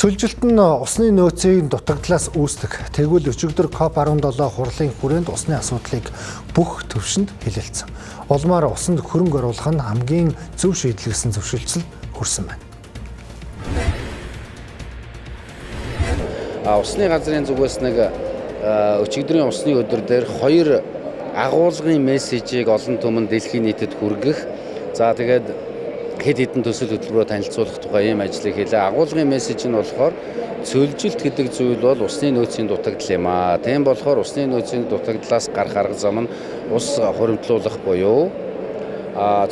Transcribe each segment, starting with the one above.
Цөлжилт нь усны нөөцийн дутагдлаас үүсдэг. Тэгвэл өчигдөр COP17 хурлын хүрээнд усны асуудлыг бүх төвшөнд хэлэлцсэн. Улмаар усанд хөрөнгө оруулах нь хамгийн зөв шийдэл гэсэн зөвшөөрлөлд хүрсэн байна. Усны газрын зүгээс нэг өчигдрийн усны өдөр дээр хоёр агуулгын мессежийг олон түмэнд дэлхийн нийтэд хүргэх. За тэгээд хэд хэдэн төсөл хөтөлбөрөөр танилцуулах тухай ийм ажлыг хийлээ. Агуулгын мессеж нь болохоор цөлжилт гэдэг зүйл бол усны нөөцийн дутагдал юм аа. Тийм болохоор усны нөөцийн дутагдлаас гарах арга зам нь ус хуримтлуулах буюу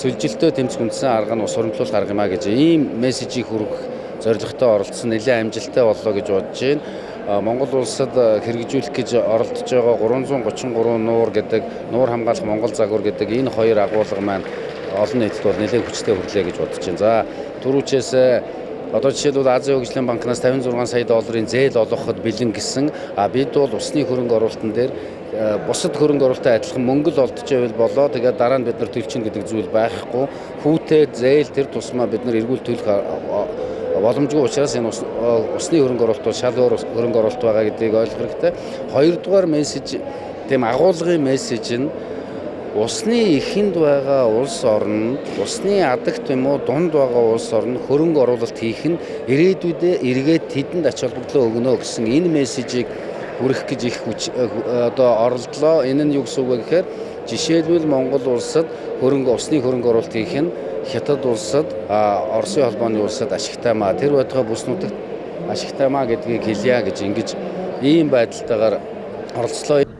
цөлжилтөд тэмцэх үндсэн арга нь ус хуримтлуулах арга юм аа гэж ийм мессежийг хүргэх зорилготой оролцсон нэлээд амжилттай боллоо гэж бодож байна. Монгол улсад хэрэгжүүлэх гэж оролдож байгаа 333 нуур гэдэг нуур хамгаалах Монгол загвар гэдэг энэ хоёр агуулга маань олон нийтэд бол нэлээд хүчтэй хүрлээ гэж бодож байна. За түрүүчээс одоо жишээлбэл Азийн хөгжлийн банкнаас 56 сая долларын зээл олгоход бэлэн гэсэн бид бол усны хөрөнгө оруулалтын дээр бусад хөрөнгө оруулалттай адилхан мөнгө л олдож байвал болоо. Тэгээд дараа нь бид нар төлчин гэдэг зүйл байхгүй. Хүүтэй зээл тэр тусмаа бид нар эргүүл төлөх боломжгүй учраас энэ усны хөрөнгө оруулалт бол шал өөр хөрөнгө оруулалт байгаа гэдгийг ойлгох хэрэгтэй. Хоёрдугаар мессеж тийм агуулгын мессеж нь усны эхэнд байгаа улс орнд усны адагт юм уу дунд байгаа улс орнд хөрөнгө оруулалт хийх нь ирээдүйдээ эргээд тэдэнд ач холбогдол өгнө гэсэн энэ мессежийг хүргэх гэж их одоо оролдлоо. Энэ нь юу гэсэн үг вэ гэхээр жишээлбэл Монгол улсад усны хөрөнгө оруулалт хийх нь Хятад улсад Оросын холбооны улсад ашигтай маа тэр байтугай бүс нутагт ашигтай маа гэдгийг хэлье гэж ингэж ийм байдалтайгаар оролцлоо.